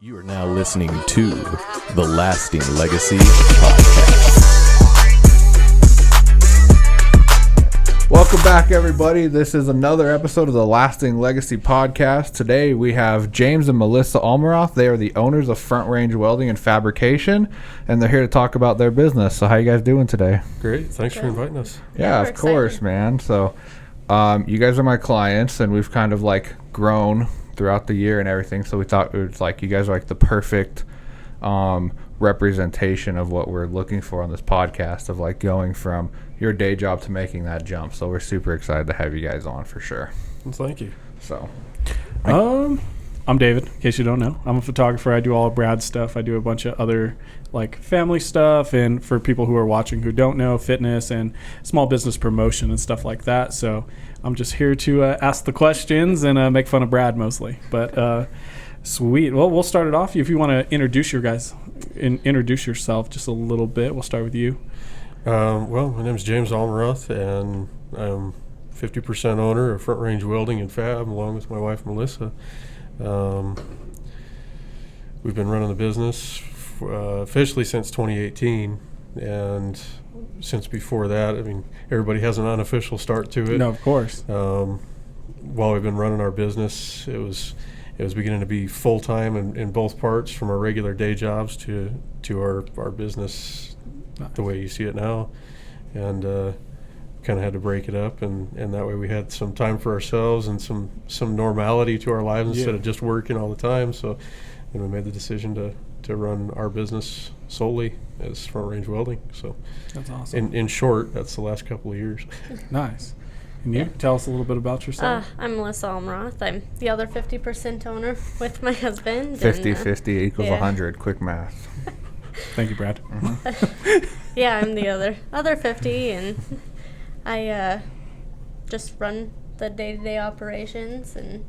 You are now listening to the Lasting Legacy Podcast. Welcome back, everybody. This is another episode of the Lasting Legacy Podcast. Today we have James and Melissa Almeroth. They are the owners of Front Range Welding and Fabrication, and they're here to talk about their business. So how you guys doing today? Great. Thanks for inviting us. Yeah, of course, man. So you guys are my clients, and we've kind of like grown throughout the year and everything, so we thought it was like you guys are like the perfect representation of what we're looking for on this podcast, of like going from your day job to making that jump. So we're super excited to have you guys on for sure. Well, thank you. So I'm David, in case you don't know. I'm a photographer. I do all of Brad's stuff. I do a bunch of other like family stuff, and for people who are watching who don't know, fitness and small business promotion and stuff like that. So I'm just here to ask the questions and make fun of Brad mostly. But sweet. Well, we'll start it off. If you want to introduce yourself just a little bit, we'll start with you. Well, my name is James Almeroth, and I'm 50% owner of Front Range Welding and Fab, along with my wife, Melissa. We've been running the business officially since 2018, and since before that, I mean, everybody has an unofficial start to it. No, of course. While we've been running our business, it was beginning to be full-time in both parts, from our regular day jobs to our business. Nice. The way you see it now, and kind of had to break it up, and that way we had some time for ourselves and some normality to our lives instead of just working all the time. So then we made the decision to run our business solely as Front Range Welding. So that's awesome. In short, that's the last couple of years. Nice. And you tell us a little bit about yourself. I'm Melissa Almeroth. I'm the other 50% owner with my husband. 50-50 equals 100. Quick math. Thank you, Brad. Mm-hmm. Yeah, I'm the other 50, and I just run the day-to-day operations and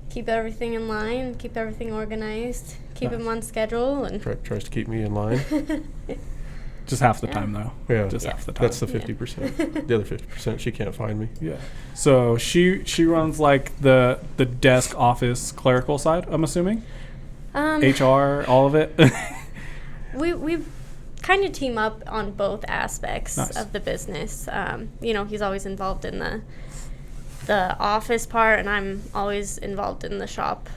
keep everything in line, keep everything organized, keep them on schedule, and tries to keep me in line. Just half the time, though. Yeah, just half the time. That's the 50%. The other 50%, she can't find me. Yeah. So she runs like the desk office clerical side, I'm assuming. HR, all of it. We kind of team up on both aspects of the business. He's always involved in the office part, and I'm always involved in the shop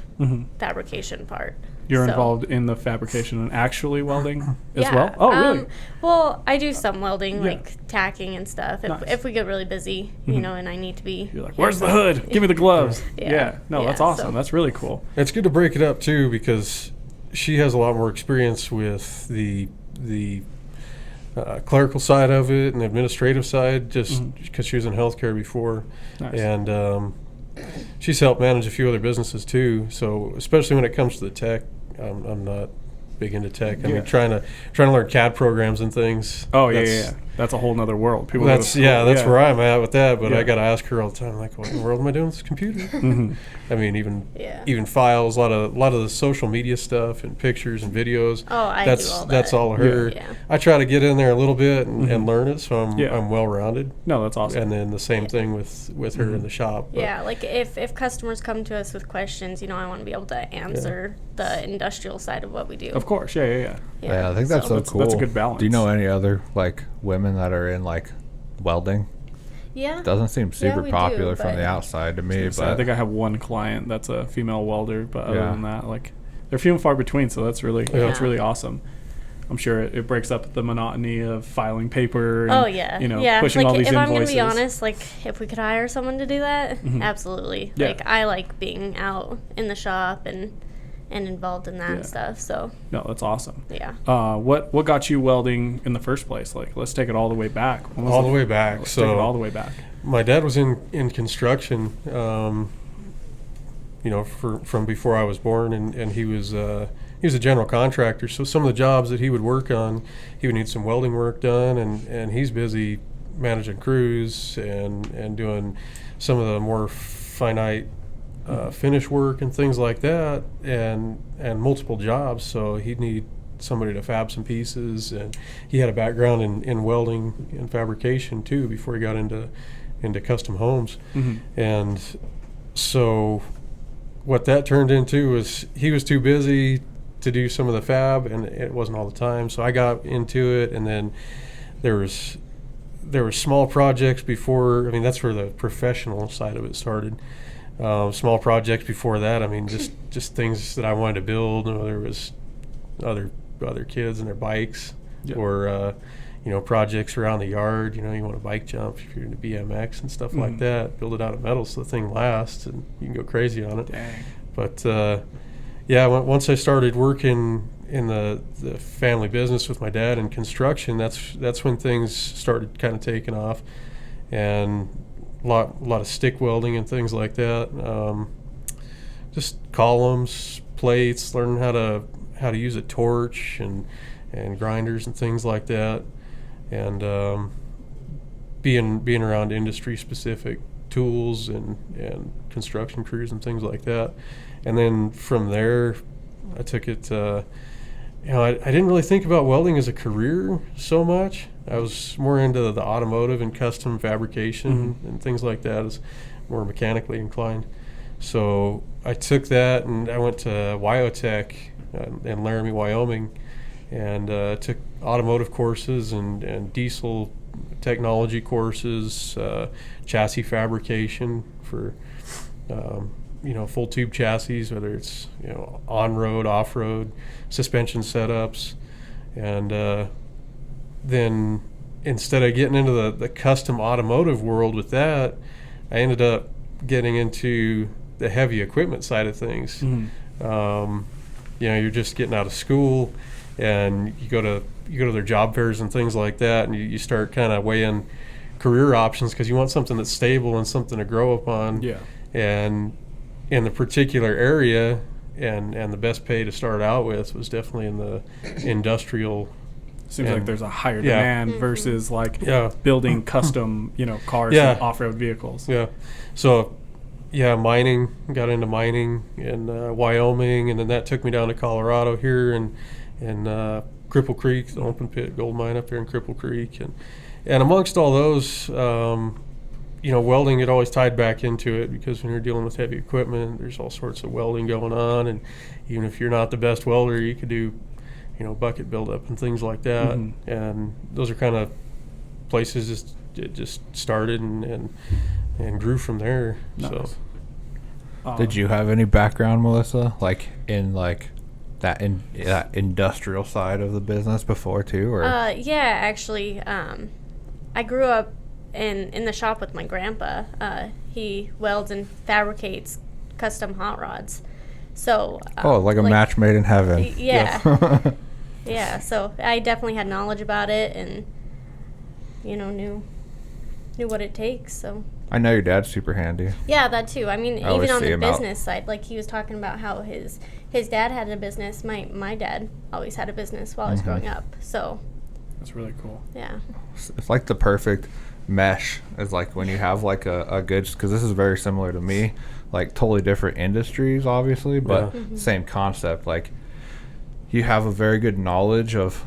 fabrication part. You're involved in the fabrication and actually welding as well? Oh, really? Well, I do some welding, like tacking and stuff. If we get really busy, and I need to be. You're like, where's the hood? Give me the gloves. No, that's awesome. So. That's really cool. It's good to break it up, too, because she has a lot more experience with the clerical side of it and the administrative side, just because she was in healthcare before. Nice. And she's helped manage a few other businesses, too. So especially when it comes to the tech, I'm not big into tech. I mean, trying to learn CAD programs and things. Oh, yeah. That's a whole nother world. People that's where I'm at with that. But I got to ask her all the time, like, what in the world am I doing with this computer? I mean, even files, a lot of the social media stuff and pictures and videos. Oh, I do all that. That's all her. Yeah. I try to get in there a little bit and learn it, so I'm well rounded. No, that's awesome. And then the same thing with her in the shop. But like if customers come to us with questions, I want to be able to answer the industrial side of what we do. Of course, yeah. I think that's so cool. That's a good balance. Do you know any other like women that are in like welding? Yeah. Doesn't seem super popular from the outside to me, but I think I have one client that's a female welder, but other than that, like they're few and far between, so that's really awesome. I'm sure it breaks up the monotony of filing paper and, pushing all these invoices. If I'm going to be honest, like if we could hire someone to do that, absolutely. Yeah. Like I like being out in the shop and involved in that stuff. So no, that's awesome. Yeah. What got you welding in the first place? Like, let's take it all the way back. All the way back. Let's take it all the way back. My dad was in construction, from before I was born, and he was a general contractor. So some of the jobs that he would work on, he would need some welding work done, and he's busy managing crews and doing some of the more finite finish work and things like that, and multiple jobs. So he'd need somebody to fab some pieces, and he had a background in welding and fabrication too before he got into custom homes. And so what that turned into was he was too busy to do some of the fab, and it wasn't all the time. So I got into it, and then there were small projects before. I mean, that's where the professional side of it started. Small projects before that. I mean, just things that I wanted to build. Whether it was other kids and their bikes, or projects around the yard. You want to bike jump if you're into BMX and stuff like that. Build it out of metal so the thing lasts, and you can go crazy on it. Dang. But once I started working in the family business with my dad in construction, that's when things started kind of taking off, and a lot of stick welding and things like that. Just columns, plates, learning how to use a torch and grinders and things like that, and being around industry specific tools and construction crews and things like that. And then from there, I took it. I didn't really think about welding as a career so much. I was more into the automotive and custom fabrication and things like that, as more mechanically inclined. So I took that and I went to Wyotech in Laramie, Wyoming, and took automotive courses and diesel technology courses, chassis fabrication for full tube chassis, whether it's on-road, off-road, suspension setups. And then instead of getting into the custom automotive world with that, I ended up getting into the heavy equipment side of things. You're just getting out of school, and you go to their job fairs and things like that, and you start kind of weighing career options because you want something that's stable and something to grow upon. Yeah. And in the particular area, and the best pay to start out with was definitely in the industrial. Seems like there's a higher demand versus building custom cars and off-road vehicles. Yeah. So mining, got into mining in Wyoming, and then that took me down to Colorado here and Cripple Creek, the open pit gold mine up there in Cripple Creek, and amongst all those, welding had always tied back into it, because when you're dealing with heavy equipment, there's all sorts of welding going on, and even if you're not the best welder, you could do bucket buildup and things like that, and those are kind of places it just started and grew from there. Nice. So, did you have any background, Melissa, in that industrial side of the business before too, or? Actually, I grew up in the shop with my grandpa. He welds and fabricates custom hot rods. So like a match made in heaven. Yeah. Yeah, so I definitely had knowledge about it, and knew what it takes. So I know your dad's super handy. Yeah, that too. I mean, even on the business side, like he was talking about how his dad had a business. My dad always had a business while I was growing up. So that's really cool. Yeah. It's like the perfect mesh. Is like when you have like a good, because this is very similar to me, like totally different industries, obviously, but same concept. Like you have a very good knowledge of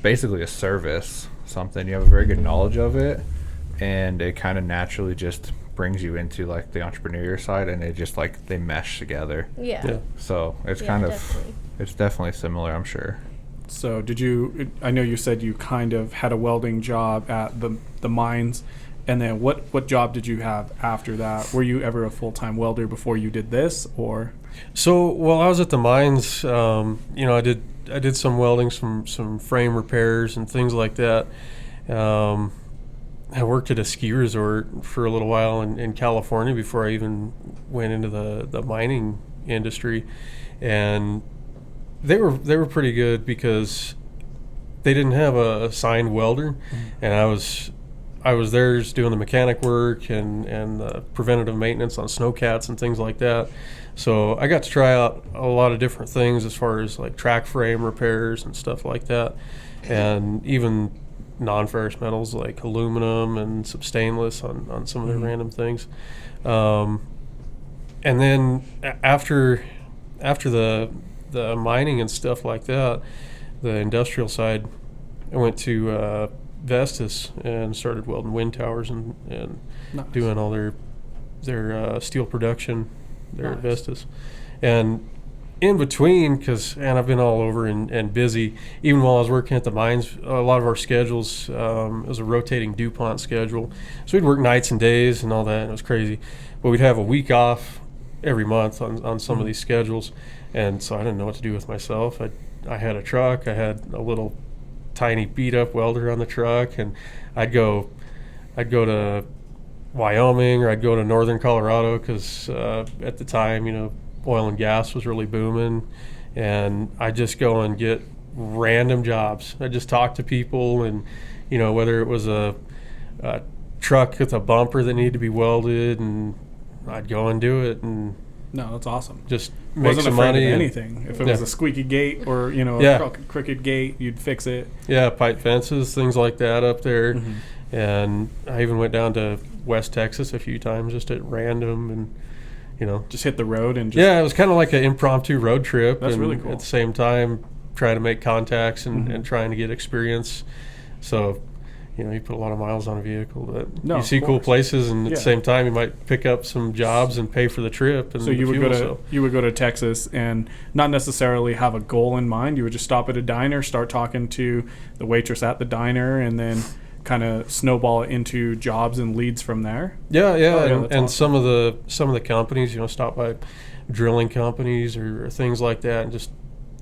basically a service, something. You have a very good knowledge of it, and it kind of naturally just brings you into like the entrepreneur side, and it just like they mesh together. Yeah. So it's it's definitely similar, I'm sure. So I know you said you kind of had a welding job at the mines, and then what job did you have after that? Were you ever a full-time welder before you did this, or? So while I was at the mines, I did some welding, some frame repairs and things like that. I worked at a ski resort for a little while in California before I even went into the mining industry, and they were pretty good because they didn't have a assigned welder, and I was there just doing the mechanic work and the preventative maintenance on snowcats and things like that. So I got to try out a lot of different things as far as like track frame repairs and stuff like that, and even non-ferrous metals like aluminum and some stainless on some of the random things. And then after the mining and stuff like that, the industrial side, I went to Vestas and started welding wind towers and nice. Doing all their steel production there at Vestas. And in between, and I've been all over and busy. Even while I was working at the mines, a lot of our schedules, it was a rotating DuPont schedule. So we'd work nights and days and all that, and it was crazy. But we'd have a week off every month on some of these schedules. And so I didn't know what to do with myself. I had a truck. I had a little tiny beat-up welder on the truck, and I'd go to Wyoming, or I'd go to northern Colorado because at the time, oil and gas was really booming, and I just go and get random jobs. I just talk to people, and whether it was a truck with a bumper that needed to be welded, and I'd go and do it, and no, that's awesome. Just make Wasn't some afraid money. of anything. If it was a squeaky gate or a crooked gate, you'd fix it. Yeah, pipe fences, things like that up there, and I even went down to West Texas a few times just at random, and just hit the road and it was kind of like an impromptu road trip. That's and really cool. At the same time, try to make contacts and trying to get experience. So, you put a lot of miles on a vehicle, but you see cool places, and at the same time, you might pick up some jobs and pay for the trip. And so you would go to Texas and not necessarily have a goal in mind. You would just stop at a diner, start talking to the waitress at the diner, and then kind of snowball it into jobs and leads from there. And awesome. some of the companies, stop by drilling companies or things like that, and just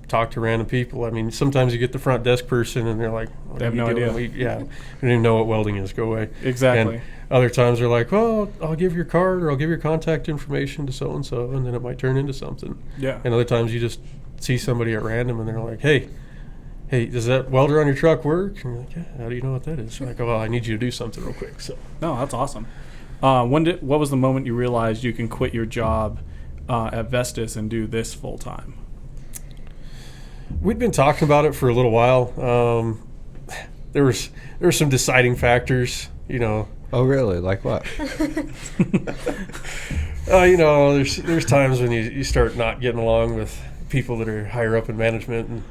talk to random people. I mean, sometimes you get the front desk person, and they're like, they have no idea. We don't even know what welding is. Go away. Exactly. And other times they're like, well, I'll give your card, or I'll give your contact information to so and so, and then it might turn into something. Yeah. And other times you just see somebody at random, and they're like, hey, does that welder on your truck work? And you're like, yeah, how do you know what that is? You're like, well, I need you to do something real quick. So. No, that's awesome. What was the moment you realized you can quit your job at Vestas and do this full time? We'd been talking about it for a little while. There were some deciding factors, Oh, really? Like what? There's times when you start not getting along with people that are higher up in management, and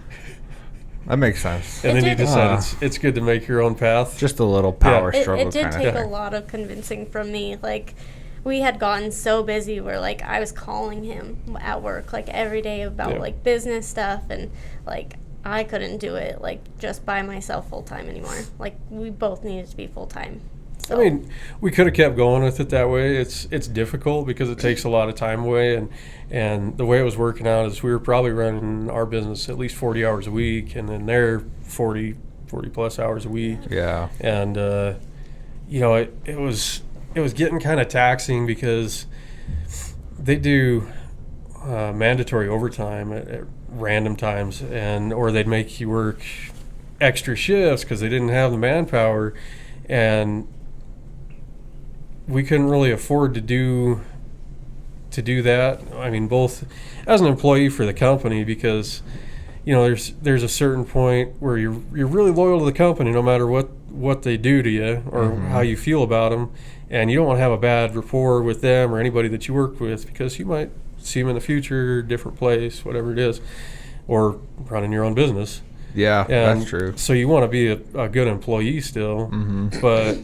that makes sense. And then you decide it's good to make your own path. Just a little power struggle. It did take a lot of convincing from me. Like, we had gotten so busy where, like, I was calling him at work, like, every day about, like, business stuff, and, like, I couldn't do it, like, just by myself full-time anymore. Like, we both needed to be full-time. So. I mean, we could have kept going with it that way. It's difficult because it takes a lot of time away, and the way it was working out is we were probably running our business at least 40 hours a week, and then they're 40 plus hours a week. Yeah. And it was getting kind of taxing because they do mandatory overtime at random times, or they'd make you work extra shifts because they didn't have the manpower, and we couldn't really afford to do that. I mean, both as an employee for the company, because there's a certain point where you're really loyal to the company no matter what they do to you or how you feel about them, and you don't want to have a bad rapport with them or anybody that you work with, because you might see them in the future, different place, whatever it is, or running your own business. Yeah, and that's true. So you want to be a good employee still, but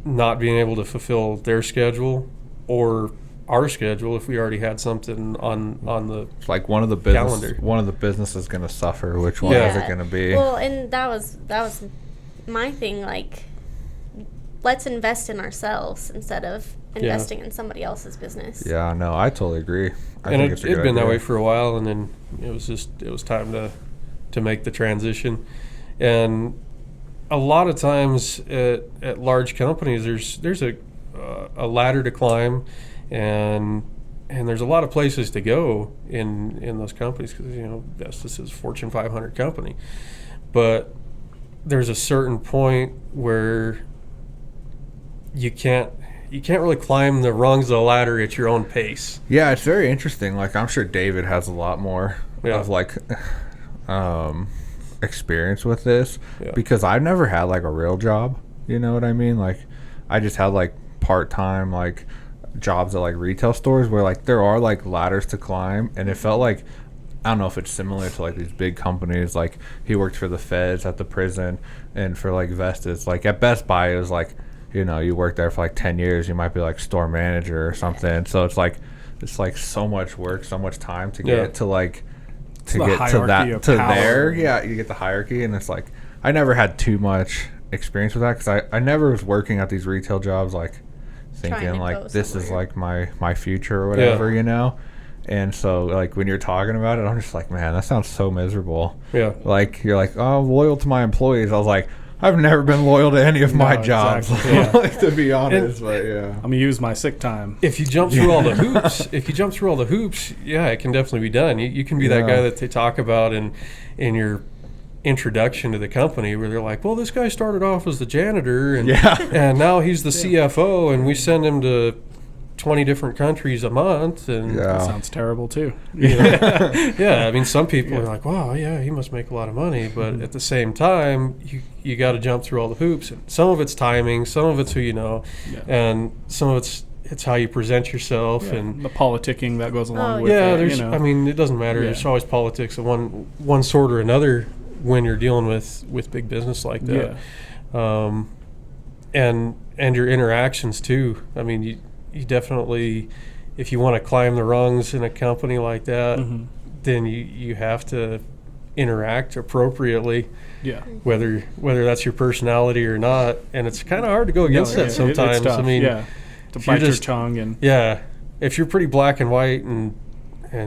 not being able to fulfill their schedule or our schedule if we already had something on the it's like one of the business is going to suffer. Which one is it going to be? Well, and that was my thing. Like, let's invest in ourselves instead of investing in somebody else's business. Yeah, no, I totally agree. I think it's it'd been that way for a while, and then it was time to make the transition. And a lot of times at large companies, there's a ladder to climb, and there's a lot of places to go in those companies, because Vestas is a Fortune 500 company, but there's a certain point where you can't really climb the rungs of the ladder at your own pace. Yeah, it's very interesting. Like, I'm sure David has a lot more of like experience with this, because I've never had like a real job. You know what I mean? Like, I just had like part-time like jobs at like retail stores where like there are like ladders to climb, and it felt like, I don't know if it's similar to like these big companies. Like, he worked for the feds at the prison, and for like Vestas, like at Best Buy, it was like, you work there for like 10 years, you might be like store manager or something. So it's like it's like so much work, so much time to Yeah. get to like to the get to hierarchy that of to power. there. Yeah, you get the hierarchy, and it's like I never had too much experience with that because I never was working at these retail jobs like Trying thinking to like go this is somewhere. like my future or whatever, you know. And so like when you're talking about it, I'm just like, man, that sounds so miserable. Yeah. Like you're like, oh, I'm loyal to my employees. I was like, I've never been loyal to any of my No, jobs, exactly. Yeah. like, to be honest. But yeah, I'm gonna use my sick time. If you jump through all the hoops, yeah, it can definitely be done. You can be that guy that they talk about in your introduction to the company where they're like, well, this guy started off as the janitor and and now he's the CFO and we send him to 20 different countries a month. And That sounds terrible too. you know, yeah, I mean, some people are like, wow, yeah, he must make a lot of money. But at the same time, you got to jump through all the hoops. And some of it's timing, some of it's who you know, and some of it's how you present yourself and the politicking that goes along Oh, with yeah, it. there's. You know. I mean, it doesn't matter. Yeah. There's always politics of one sort or another when you're dealing with big business like that. And your interactions too. I mean, you definitely, if you want to climb the rungs in a company like that, then you have to interact appropriately. Yeah. Whether that's your personality or not, and it's kind of hard to go against that sometimes. It's tough. I mean, to if you're bite your just- tongue and if you're pretty black and white and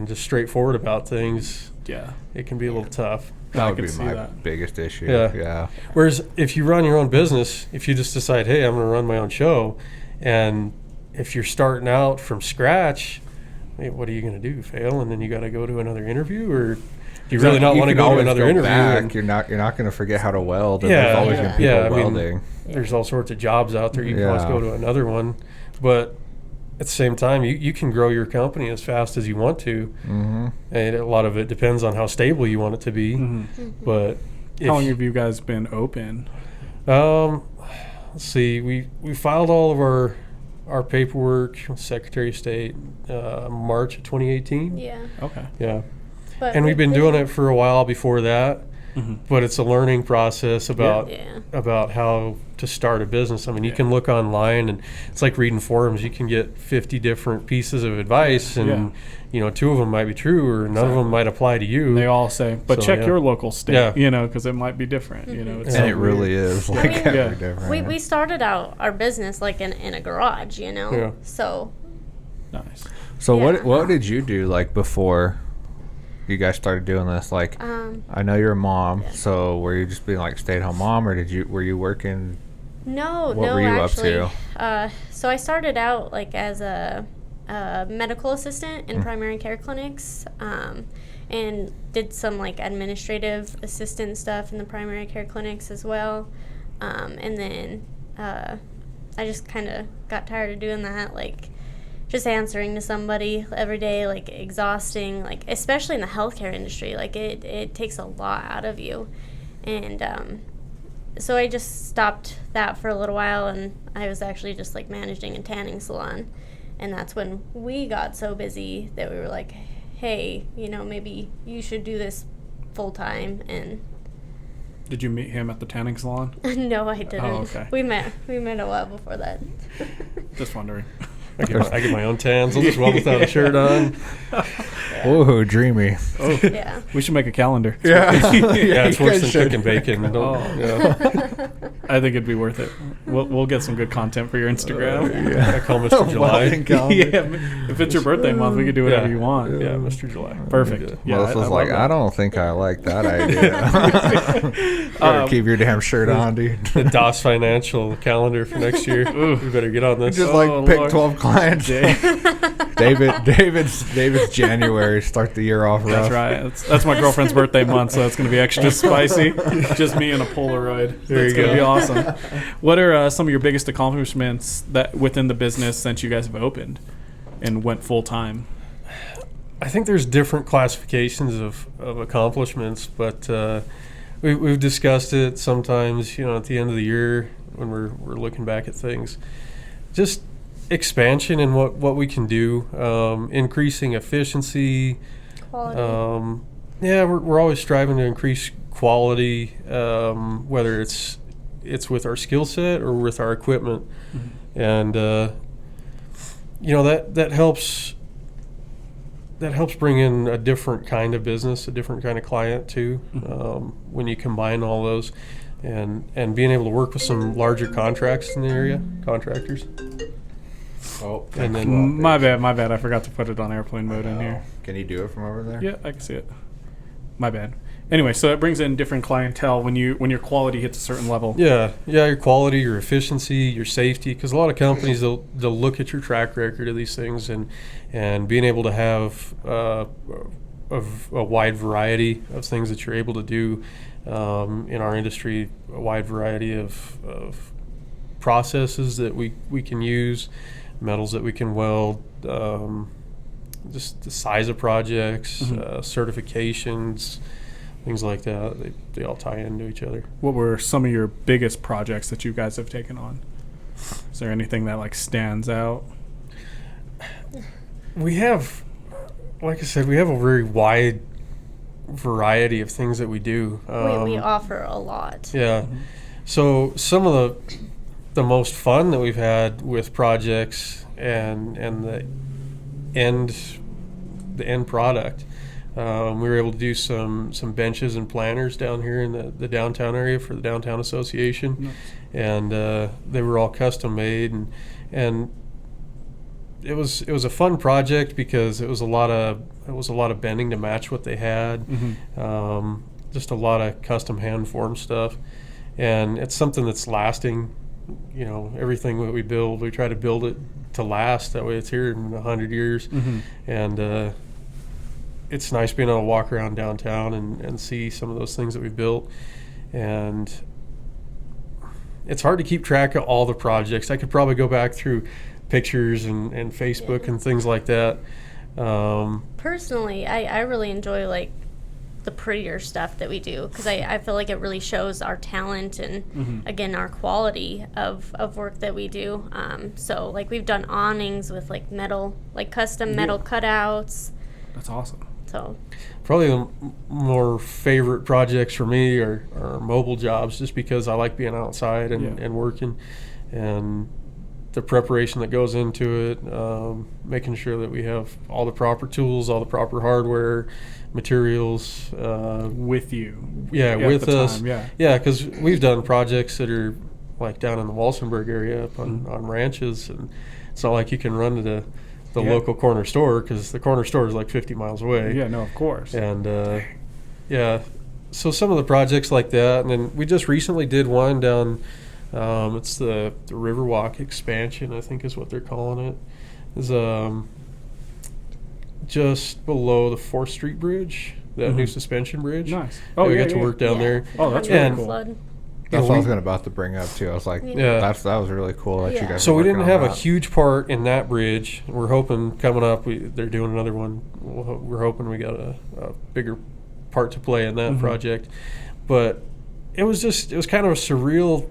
just straightforward about things, yeah. it can be a little tough. that I would could be see my that. biggest issue. Yeah. Whereas if you run your own business, if you just decide, hey, I'm going to run my own show, and if you're starting out from scratch, what are you going to do? Fail, and then you got to go to another interview, or do you really not want to can go to always another go interview? back. And You're not going to forget how to weld. And Yeah, there's always going to be yeah, people I mean, welding. there's all sorts of jobs out there. You can always Yeah. go to another one, but at the same time, you can grow your company as fast as you want to, and a lot of it depends on how stable you want it to be. But if, How long have you guys been open? let's see, we filed all of our paperwork with Secretary of State March of 2018. Yeah. Okay. Yeah, But and we've been doing it for a while before that. Mm-hmm. But it's a learning process about Yeah. about how to start a business. I mean, you can look online, and it's like reading forums. You can get 50 different pieces of advice, and you know, 2 of them might be true, or none of them might apply to you. They all say, but So, check yeah. your local state, Yeah. you know, because it might be different. You know, it's And so it really weird. is like mean, every Yeah. different. We started out our business like in a garage, you know. Yeah. So Nice. So Yeah. what did you do like before you guys started doing this? Like, I know you're a mom, so were you just being like stay-at-home mom, or were you working? no, What were you up actually. to? So I started out like as a medical assistant in primary care clinics, and did some like administrative assistant stuff in the primary care clinics as well. And then I just kind of got tired of doing that, like just answering to somebody every day, like exhausting, like especially in the healthcare industry, like it takes a lot out of you. And so I just stopped that for a little while, and I was actually just like managing a tanning salon. And that's when we got so busy that we were like, hey, you know, maybe you should do this full time. And Did you meet him at the tanning salon? no, I didn't. Oh, okay. We met a while before that. Just wondering. I get my own tans. I'll just weld without a shirt on. Whoa, dreamy. Oh, Yeah. we should make a calendar. Yeah, Yeah, it's you worse guys than should. cooking bacon. Don't- yeah. I think it'd be worth it. We'll get some good content for your Instagram. I call Mr. July. Welding calendar. Yeah, if it's your birthday month, we could do whatever Yeah. you want. Yeah, Mr. July. Perfect. Yeah, Melissa's I like, love I that. don't think I like that idea. Better keep your damn shirt on, dude. The DOS Financial calendar for next year. We better get on this. Just Oh, like pick Lord. 12 clients. David's January. Start the year off rough. That's right. That's my girlfriend's birthday month, so it's going to be extra spicy. Just me and a Polaroid. There It's you going to go. be awesome. What are some of your biggest accomplishments that within the business since you guys have opened and went full time? I think there's different classifications of accomplishments, but we've discussed it sometimes, you know, at the end of the year when we're looking back at things. Just expansion in what we can do, increasing efficiency. Quality. We're always striving to increase quality, whether it's with our skill set or with our equipment. And you know, that helps that helps bring in a different kind of business, a different kind of client too, when you combine all those, and being able to work with some larger contracts in the area, contractors. Oh, And then My bad. I forgot to put it on airplane mode in here. Can you do it from over there? Yeah, I can see it. My bad. Anyway, so it brings in different clientele when your quality hits a certain level. Yeah, your quality, your efficiency, your safety, because a lot of companies they'll look at your track record of these things, and being able to have a wide variety of things that you're able to do in our industry, a wide variety of processes that we can use, metals that we can weld, just the size of projects, certifications, things like that. They all tie into each other. What were some of your biggest projects that you guys have taken on? Is there anything that like stands out? We have, like I said, we have a very wide variety of things that we do. We offer a lot. Yeah. So some of the most fun that we've had with projects and the end product. We were able to do some benches and planters down here in the downtown area for the Downtown Association. Nice. And they were all custom made, and it was a fun project because it was a lot of bending to match what they had. Just a lot of custom hand formed stuff, and it's something that's lasting. Everything that we build, we try to build it to last. That way it's here in 100 years. And it's nice being able to walk around downtown and see some of those things that we built. And it's hard to keep track of all the projects. I could probably go back through pictures and Facebook and things like that. Personally, I really enjoy like the prettier stuff that we do, because I feel like it really shows our talent and again our quality of work that we do. So like we've done awnings with like metal, like custom metal cutouts. That's awesome. So Probably the more favorite projects for me are mobile jobs, just because I like being outside and working, and the preparation that goes into it, making sure that we have all the proper tools, all the proper hardware, materials. With you. Yeah, at with the us. time, yeah. Yeah, because we've done projects that are like down in the Walsenburg area up on ranches, and it's not like you can run to the local corner store, because the corner store is like 50 miles away. Yeah, no, of course. And so some of the projects like that, and then we just recently did one down. It's the Riverwalk expansion, I think is what they're calling it. It's just below the 4th Street Bridge, that new suspension bridge. Nice. Oh, we got to work down there. Oh, that's Under really the cool. flood. That's what I was about to bring up too. I was like, that was really cool that you guys. So were we didn't working have on a that. huge part in that bridge. We're hoping coming up, they're doing another one. We're hoping we got a bigger part to play in that project. But it was kind of a surreal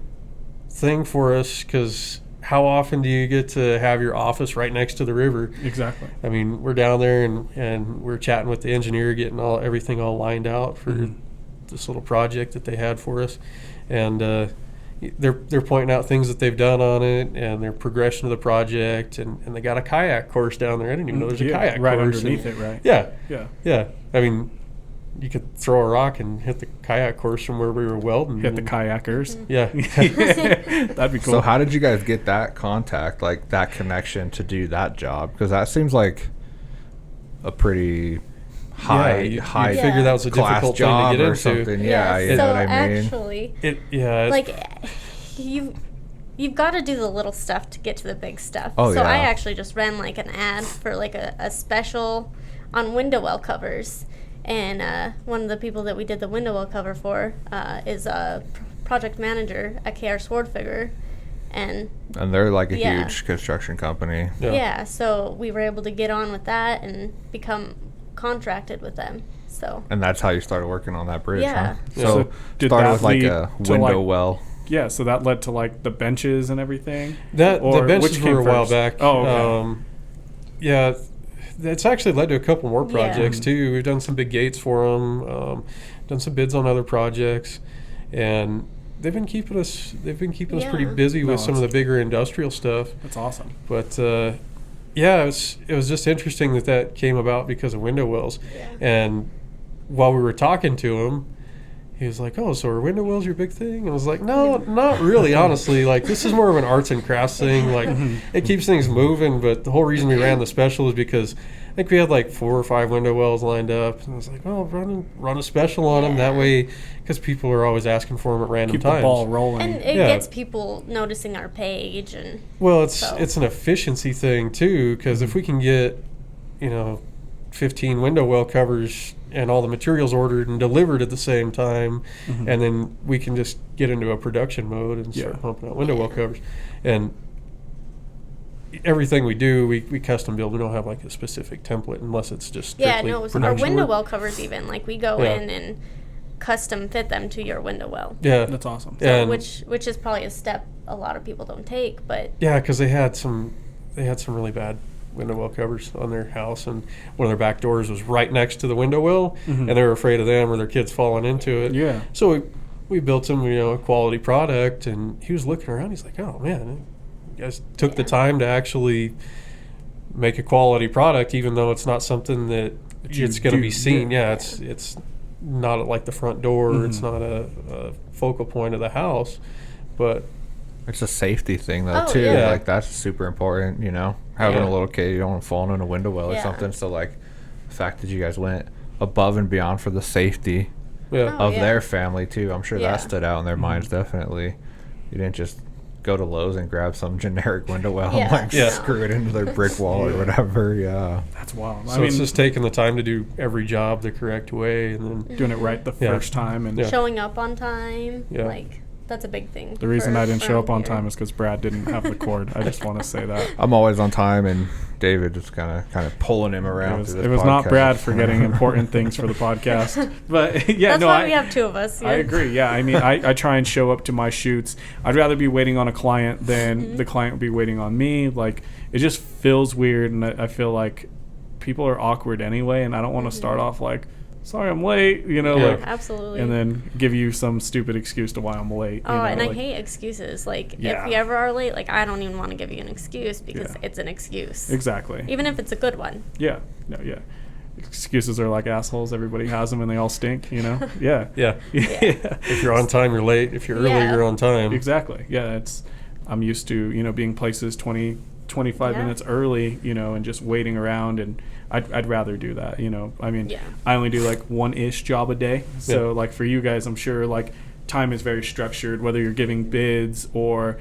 thing for us, because how often do you get to have your office right next to the river? Exactly. I mean, we're down there and we're chatting with the engineer, getting everything all lined out for this little project that they had for us, and they're pointing out things that they've done on it and their progression of the project, and they got a kayak course down there. I didn't even know there's a kayak right course underneath it, right? Yeah. I mean, you could throw a rock and hit the kayak course from where we were welding. Hit the kayakers. Yeah. That'd be cool. So how did you guys get that contact, like that connection to do that job? Because that seems like a pretty high you high figure that was a class difficult thing job to get or into. something. Yeah, you so know what I mean. actually, It's like you've got to do the little stuff to get to the big stuff. Oh, so yeah. I actually just ran like an ad for like a special on window well covers, and one of the people that we did the window well cover for is a project manager at KR Swordfigure, and they're like a Yeah. huge construction company. yeah, so we were able to get on with that and become contracted with them. So And that's how you started working on that bridge, Yeah. huh? Yeah. So So did started that with like lead a to, window like- well. Yeah, so that led to like the benches and everything. the Or benches which came were a while first? back. Oh, okay. Yeah, that's actually led to a couple more projects Yeah. too. We've done some big gates for them, done some bids on other projects, and they've been keeping us pretty Yeah. busy with No, some of the bigger industrial stuff. That's awesome. But Yeah, it was just interesting that came about because of window wells. Yeah. And while we were talking to him, he was like, "Oh, so are window wells your big thing?" And I was like, "No, not really, honestly. Like, this is more of an arts and crafts thing. Like, it keeps things moving. But the whole reason we ran the special is because I think we had like 4 or 5 window wells lined up, and I was like, "Oh, run a special on them that way," because people are always asking for them at random Keep times. the ball rolling. And it gets people noticing our page, and Well, it's an efficiency thing too, because if we can get, 15 window well covers and all the materials ordered and delivered at the same time, and then we can just get into a production mode and start pumping out window well covers. And everything we do, we custom build. We don't have like a specific template unless it's just strictly our production window work. well covers even like we go in and custom fit them to your window well. Yeah, That's awesome. So, and which is probably a step a lot of people don't take, but yeah, because they had some really bad window well covers on their house, and one of their back doors was right next to the window well, and they were afraid of them or their kids falling into it. Yeah. So we built him, a quality product, and he was looking around. He's like, "Oh man, you guys took the time to actually make a quality product, even though it's not something that it's going to be seen." Yeah, it's not at like the front door. It's not a focal point of the house, but It's a safety thing though Oh, too. yeah. Like that's super important, Having a little kid, you don't want to fall into a window well or Yeah. something. So like the fact that you guys went above and beyond for the safety yeah. Oh, of yeah. their family too. I'm sure Yeah. that stood out in their minds definitely. You didn't just go to Lowe's and grab some generic window well and Yeah. like Yeah. screw it into their brick wall or whatever. Yeah. That's wild. So it's just taking the time to do every job the correct way, and then doing it right the Yeah. first time. And Yeah. showing up on time, Yeah. like that's a big thing. the reason for- I didn't show up around on here. time is because Brad didn't have the cord. I just want to say that. I'm always on time, and David just kind of pulling him around. It through this was not podcast. Brad forgetting important things for the podcast. But yeah, That's no, why I we have 2 of us. I yeah. agree. Yeah, I mean, I try and show up to my shoots. I'd rather be waiting on a client than the client would be waiting on me. Like, it just feels weird, and I feel like people are awkward anyway, and I don't want to start off like, sorry, I'm late, like, Absolutely. and then give you some stupid excuse to why I'm late. Oh, and I like- hate excuses. Like, Yeah. if you ever are late, like, I don't even want to give you an excuse because Yeah. it's an excuse. Exactly. Even if it's a good one. Yeah. No, yeah. Excuses are like assholes. Everybody has them, and they all stink. Yeah. yeah. Yeah. If you're on time, you're late. If you're early, Yeah. you're on time. Exactly. Yeah. I'm used to, being places 20, 25 Yeah. minutes early, and just waiting around, and I'd rather do that, I mean, Yeah. I only do like 1-ish job a day. So like for you guys, I'm sure like time is very structured, whether you're giving bids or,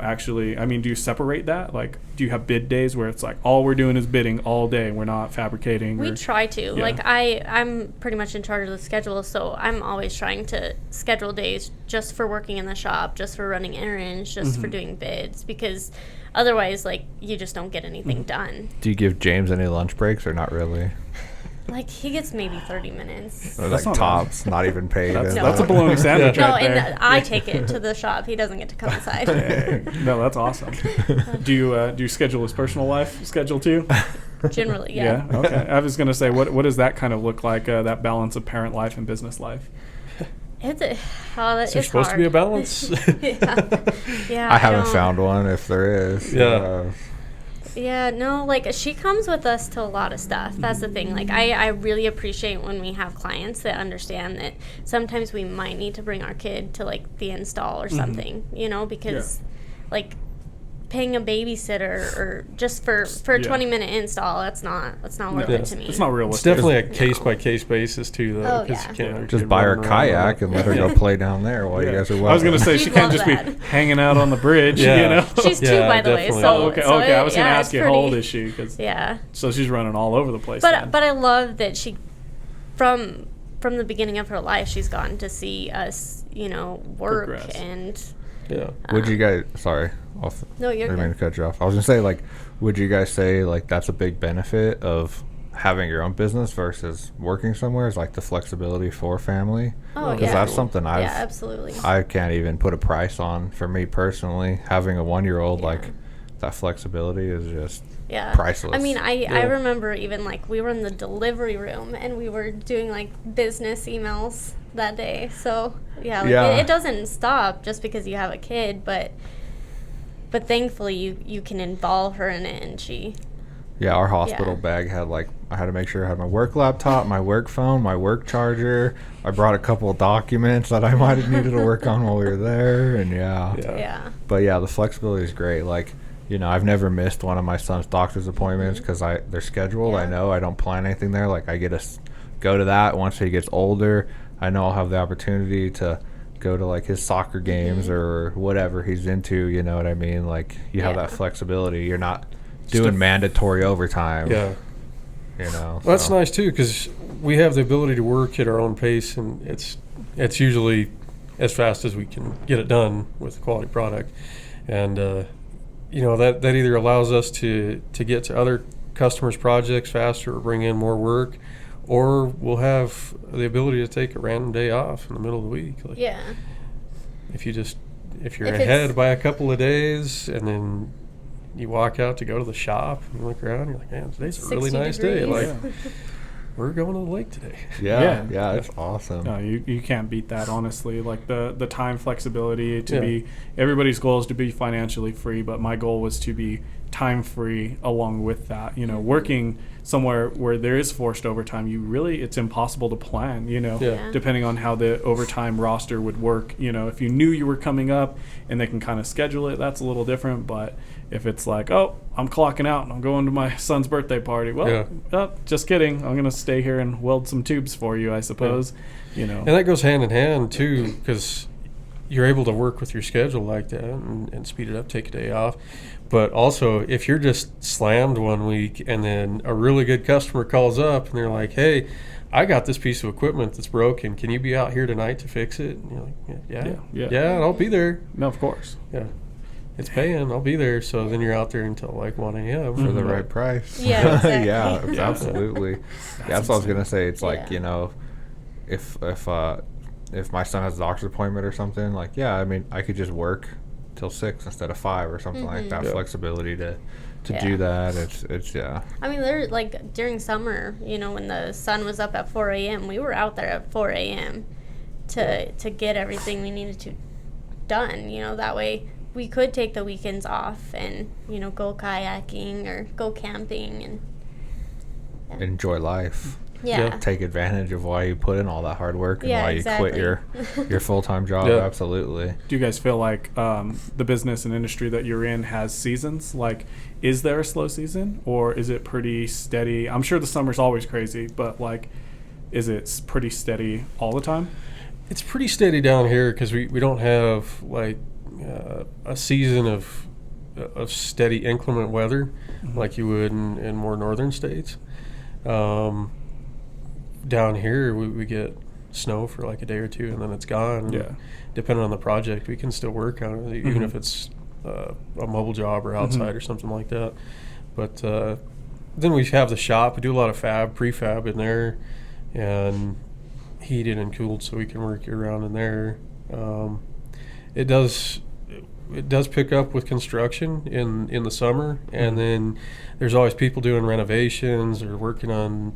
actually, I mean, do you separate that? Like, do you have bid days where it's like all we're doing is bidding all day? We're not fabricating? We or- try to. Yeah. Like, I'm pretty much in charge of the schedule, so I'm always trying to schedule days just for working in the shop, just for running errands, just for doing bids, because otherwise, like, you just don't get anything done. Do you give James any lunch breaks or not really? Like, he gets maybe 30 minutes. Or That's like not bad. tops, not even paid. That's, No. that's a bologna sandwich No, right there. and I take it to the shop. He doesn't get to come inside. No, that's awesome. Do you schedule his personal life schedule too? Generally, yeah. Okay. I was gonna say, what does that kind of look like? That balance of parent life and business life. It's Is there it's supposed to be a hard. balance? Yeah, I haven't don't- found one if there is. Yeah. Yeah, no, like she comes with us to a lot of stuff. That's the thing. Like I really appreciate when we have clients that understand that sometimes we might need to bring our kid to like the install or something, because like paying a babysitter or just for a 20-minute install, that's not worth it to me. It's not It's realistic. definitely a case-by-case basis, too, though. Oh, 'cause yeah. you can't have Just kid buy her running around kayak and let her go play down there while you guys are I was gonna welding. say she She'd can't love just be that. hanging out on the bridge. Yeah. She's 2, Yeah, by the way. definitely. So Oh, okay. so Okay. I was gonna yeah, ask it's you, how old pretty- is she? 'Cause- Yeah. So she's running all over the place. But then. I love that she, from the beginning of her life, she's gotten to see us, work Progress. and. Yeah. Would you guys? Sorry, No, you're I didn't mean good. to cut you off. I was gonna say, like, would you guys say like that's a big benefit of having your own business versus working somewhere? Is like the flexibility for family? Oh, Because yeah. that's something Yeah, absolutely. I can't even put a price on. For me personally, having a 1-year-old, Yeah. like that flexibility is just Yeah. priceless. I mean, I remember even like we were in the delivery room and we were doing like business emails that day. So yeah, like, Yeah. It doesn't stop just because you have a kid, but thankfully you can involve her in it, and she Yeah, our hospital bag had I had to make sure I had my work laptop, my work phone, my work charger. I brought a couple of documents that I might have needed to work on while we were there, and Yeah. But yeah, the flexibility is great. I've never missed one of my son's doctor's appointments because they're scheduled. Yeah. I know I don't plan anything there. I get to go to that once he gets older. I know I'll have the opportunity to go to his soccer games or whatever he's into. You know what I mean? You have that flexibility. You're not doing mandatory overtime. Yeah. Well, that's nice too, because we have the ability to work at our own pace, and it's usually as fast as we can get it done with a quality product. And that either allows us to get to other customers' projects faster or bring in more work, or we'll have the ability to take a random day off in the middle of the week. If you're ahead by a couple of days, and then you walk out to go to the shop and you look around, you're like, man, today's a really nice day. We're going to the lake today. Yeah, it's awesome. No, you can't beat that, honestly. The time flexibility to be, everybody's goal is to be financially free, but my goal was to be time free along with that. Working somewhere where there is forced overtime, it's impossible to plan, depending on how the overtime roster would work. If you knew you were coming up and they can kind of schedule it, that's a little different. But if it's I'm clocking out and I'm going to my son's birthday party, just kidding, I'm going to stay here and weld some tubes for you, I suppose. And that goes hand in hand too, because you're able to work with your schedule like that and speed it up, take a day off. But also, if you're just slammed one week and then a really good customer calls up and they're like, hey, I got this piece of equipment that's broken. Can you be out here tonight to fix it? And you're like, yeah, I'll be there. No, of course. Yeah. It's paying. I'll be there. So then you're out there until 1 a.m. for the right price. Yeah, exactly. Yeah, absolutely. That's what I was gonna say. It's if my son has a doctor's appointment or something, I could just work till 6 instead of 5 or something like that. Flexibility to do that. It's I mean, they're during summer, when the sun was up at 4 a.m., we were out there at 4 a.m. to get everything we needed to done. That way we could take the weekends off and go kayaking or go camping and enjoy life. Yeah. Take advantage of why you put in all that hard work and why you quit your full-time job. Absolutely. Do you guys feel like the business and industry that you're in has seasons? Is there a slow season, or is it pretty steady? I'm sure the summer's always crazy, but is it pretty steady all the time? It's pretty steady down here because we don't have a season of steady inclement weather like you would in more northern states. Down here we get snow for a day or two and then it's gone. Yeah. Depending on the project, we can still work on it, even if it's a mobile job or outside or something like that. But then we have the shop. We do a lot of prefab in there, and heated and cooled so we can work year round in there. It does pick up with construction in the summer, and then there's always people doing renovations or working on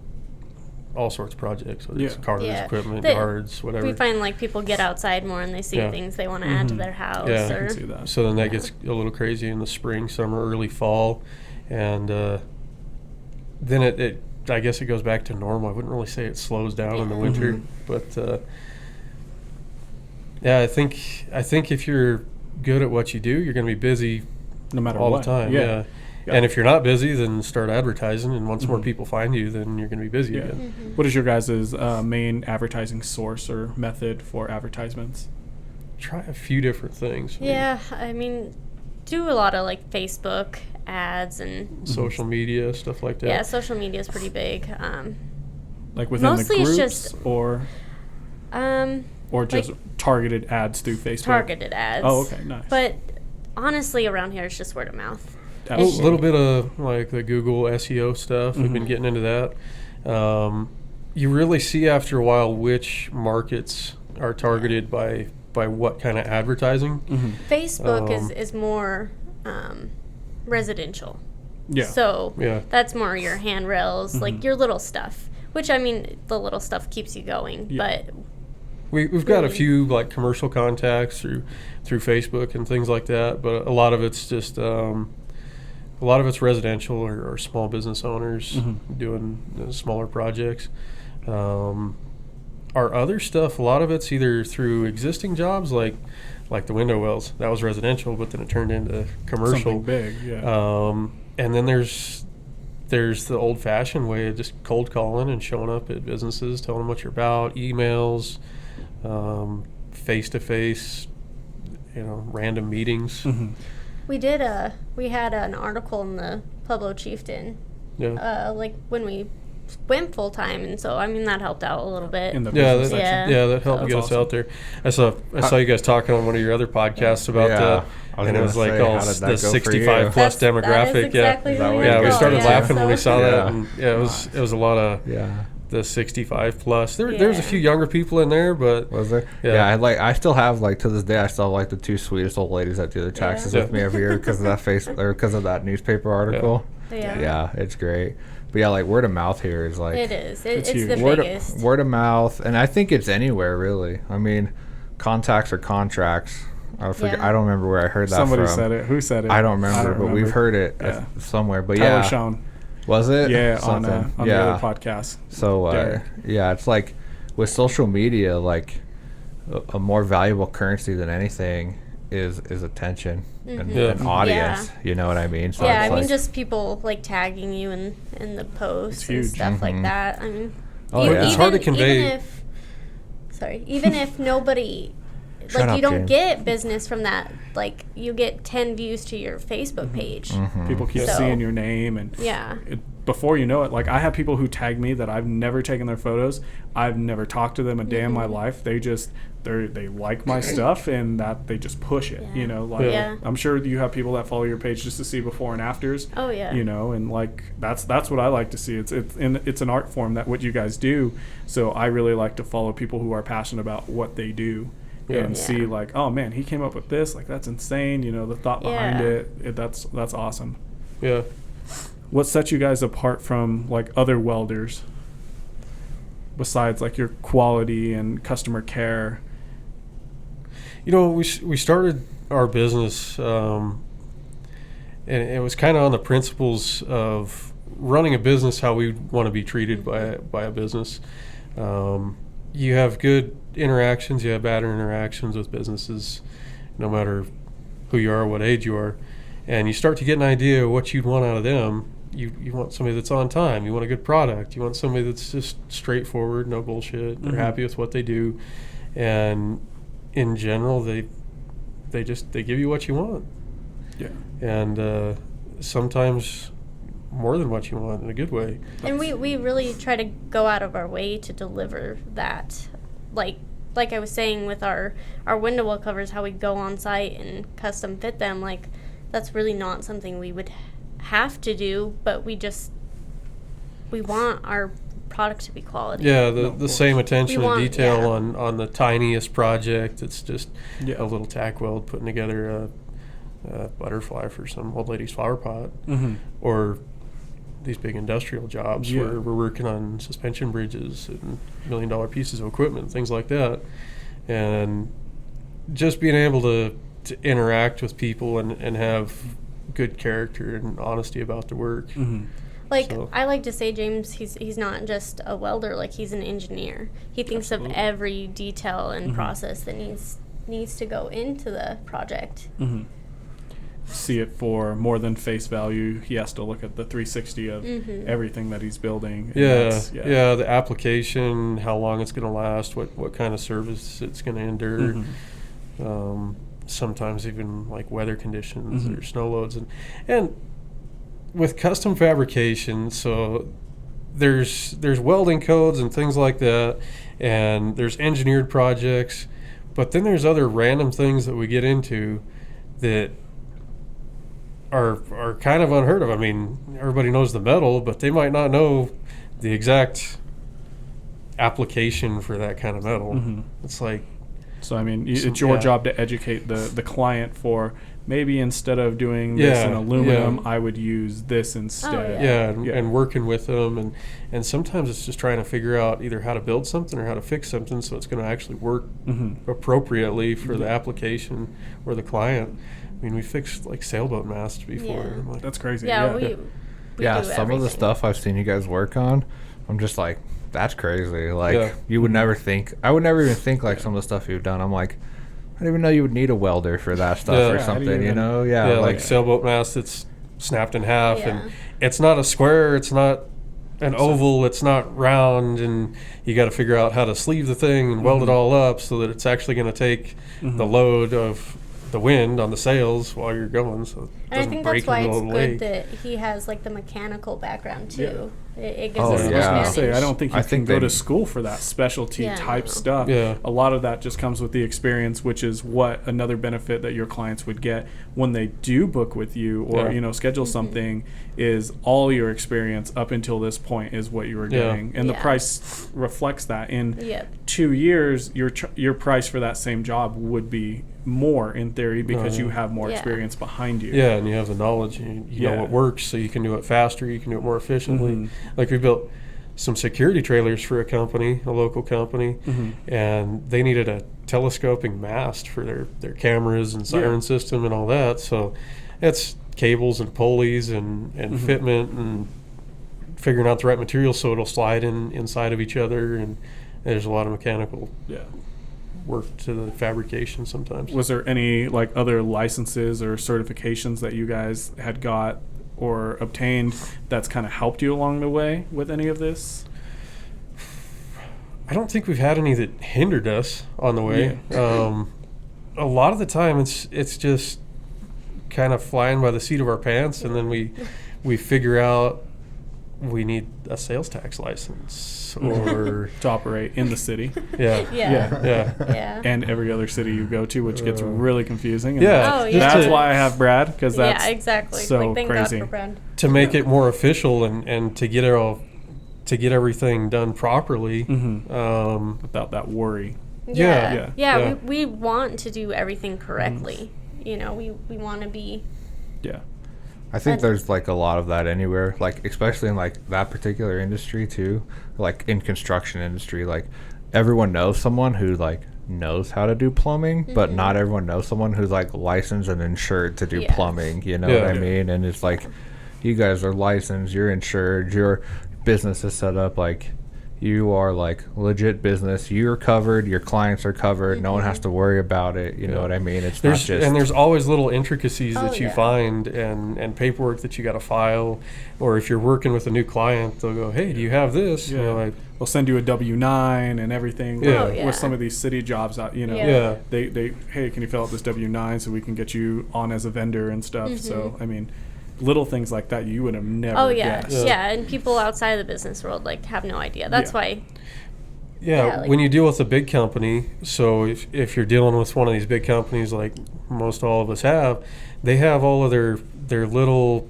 all sorts of projects, whether it's cars, equipment, yards, whatever. We find people get outside more and they see things they want to add to their house. Yeah, I can see that. So then that gets a little crazy in the spring, summer, early fall, and then it I guess it goes back to normal. I wouldn't really say it slows down in the winter, but I think if you're good at what you do, you're going to be busy no matter all what. the time. Yeah. And if you're not busy, then start advertising. And once more people find you, then you're going to be busy again. What is your guys' main advertising source or method for advertisements? Try a few different things. Yeah, I mean, do a lot of Facebook ads and social media, stuff like that. Yeah, social media is pretty big. Within mostly the groups, it's just or just targeted ads through Facebook? Targeted ads. Oh, okay, nice. But honestly, around here, it's just word of mouth. A little bit of the Google SEO stuff. We've been getting into that. You really see after a while which markets are targeted by what kind of advertising. Facebook is more residential. Yeah. So that's more your handrails, your little stuff. Which, I mean, the little stuff keeps you going, but we've got a few commercial contacts through Facebook and things like that, but a lot of it's just a lot of it's residential or small business owners doing smaller projects. Our other stuff, a lot of it's either through existing jobs, like the window wells. That was residential, but then it turned into commercial. Something big, yeah. And then there's the old-fashioned way of just cold calling and showing up at businesses, telling them what you're about, emails, face-to-face, random meetings. We had an article in the Pueblo Chieftain, like when we went full time, and so that helped out a little bit. In the business section. That helped get us out there. I saw you guys talking on one of your other podcasts about that, and it was like the 65 plus demographic. That is exactly we started laughing when we saw that, and it was a lot of Yeah. the 65 plus. There's a few younger people in there, but Was there? Yeah, I still have to this day I still have the two sweetest old ladies that do the taxes with me every year because of that because of that newspaper article. Yeah, it's great. But yeah, word of mouth here is it is. It's huge. the biggest. Word of mouth, and I think it's anywhere really. I mean, contacts or contracts. I don't remember where I heard that Somebody from. said it. Who said it? I don't remember, but we've heard it somewhere. But Tyler Schoen. Was it? Yeah, on Something. the other podcast. So it's like with social media, a more valuable currency than anything is attention and audience. Yeah. You know what I mean? So Yeah, just people tagging you in the posts and stuff like that. it's hard to convey. Even if nobody. You don't get business from that. You get 10 views to your Facebook page. People keep seeing your name, and before you know it, I have people who tag me that I've never taken their photos. I've never talked to them a day in my life. They like my stuff, and that they just push it. I'm sure you have people that follow your page just to see before and afters. Oh yeah. And that's what I like to see. It's an art form that what you guys do. So I really like to follow people who are passionate about what they do. And see oh man, he came up with this, that's insane, the thought behind it, that's awesome. Yeah. What sets you guys apart from other welders besides your quality and customer care? We started our business and it was kind of on the principles of running a business how we want to be treated by a business. You have good interactions, you have bad interactions with businesses, no matter who you are, what age you are, and you start to get an idea of what you'd want out of them. You want somebody that's on time, you want a good product, you want somebody that's just straightforward, no bullshit, they're happy with what they do, and in general they give you what you want. Yeah. And sometimes more than what you want in a good way. And we really try to go out of our way to deliver that. Like I was saying with our window well covers, how we go on site and custom fit them, that's really not something we would have to do, but we want our product to be quality. Yeah, the same attention to detail on the tiniest project. It's just a little tack weld putting together a butterfly for some old lady's flower pot, or these big industrial jobs where we're working on suspension bridges and $1 million pieces of equipment, things like that. And just being able to interact with people and have good character and honesty about the work. I like to say James, he's not just a welder, he's an engineer. He thinks of every detail and process that needs to go into the project. See it for more than face value. He has to look at the 360 of everything that he's building. The application, how long it's going to last, what kind of service it's going to endure. Sometimes even weather conditions or snow loads, and with custom fabrication, so there's welding codes and things like that, and there's engineered projects, but then there's other random things that we get into that are kind of unheard of. I mean, everybody knows the metal, but they might not know the exact application for that kind of metal. It's so it's your job to educate the client for maybe instead of doing this in aluminum, I would use this instead. And working with them, and sometimes it's just trying to figure out either how to build something or how to fix something so it's going to actually work appropriately for the application or the client. I mean, we fixed like sailboat masts before. Yeah. I'm like, That's crazy. Yeah, we Yeah, do some of the everything. stuff I've seen you guys work on, I'm just like, that's crazy. Like, Yeah. you would never think, I would never even think like some of the stuff you've done. I'm like, I didn't even know you would need a welder for that stuff Yeah. or Yeah, how do you something, you even- know? yeah, Yeah, like sailboat mast that's snapped in half, Yeah. and it's not a square, it's not an oval, it's not round, and you got to figure out how to sleeve the thing and weld it all up so that it's actually going to take the load of the wind on the sails while you're going, so it And I doesn't think break that's why in the it's middle of the good lake. that he has like the mechanical background too. It gives Oh, us an yeah. I was advantage. gonna say, I don't think you I can think go they- to school for that specialty Yeah, type no. stuff. Yeah. A lot of that just comes with the experience, which is what another benefit that your clients would get when they do book with you or Yeah. schedule something is all your experience up until this point is what you were Yeah. getting, and the Yeah. price reflects that. In Yep. 2 years, your price for that same job would be more in theory because you have more Yeah. experience behind you. Yeah, and you have the knowledge, you know Yeah. what works, so you can do it faster, you can do it more efficiently. Mhm. Like we built some security trailers for a local company, and they needed a telescoping mast for their cameras and siren system and all that. So it's cables and pulleys and fitment and figuring out the right material so it'll slide inside of each other, and there's a lot of mechanical Yeah. work to the fabrication sometimes. Was there any like other licenses or certifications that you guys had got or obtained that's kind of helped you along the way with any of this? I don't think we've had any that hindered us on the way. A lot of the time it's just kind of flying by the seat of our pants, and then we figure out we need a sales tax license or To operate in the city yeah. Yeah. Yeah. Yeah. and every other city you go to, which gets really confusing. And Yeah. Oh, yeah. That's to, why I have Brad, because that's Yeah, exactly. so like, thank crazy. God for Brad. to make it more official and to get everything done properly. without that worry. Yeah. Yeah. We want to do everything correctly. You know, we want to be. Yeah. I think there's like a lot of that anywhere, like especially in like that particular industry too, like in construction industry, like everyone knows someone who like knows how to do plumbing, but not everyone knows someone who's like licensed and insured to do Yeah. plumbing, you know Yeah. what I mean? And it's like, you guys are licensed, you're insured, your business is set up, like you are like legit business, you're covered, your clients are covered, no one has to worry about it, you know what I mean? It's not just There's always little intricacies Oh, that you yeah. find and paperwork that you got to file, or if you're working with a new client, they'll go, hey, do you have this? You know, like, They'll send you a W-9 and everything. Yeah. With, Oh, yeah. with some of these city jobs, Yeah. yeah. they hey, can you fill out this W-9 so we can get you on as a vendor and stuff? So I mean, little things like that you would have never Oh yeah. guessed. Yeah. And people outside of the business world like have no idea. That's Yeah. why. Yeah, Yeah, like- when you deal with a big company, so if you're dealing with one of these big companies like most all of us have, they have all of their little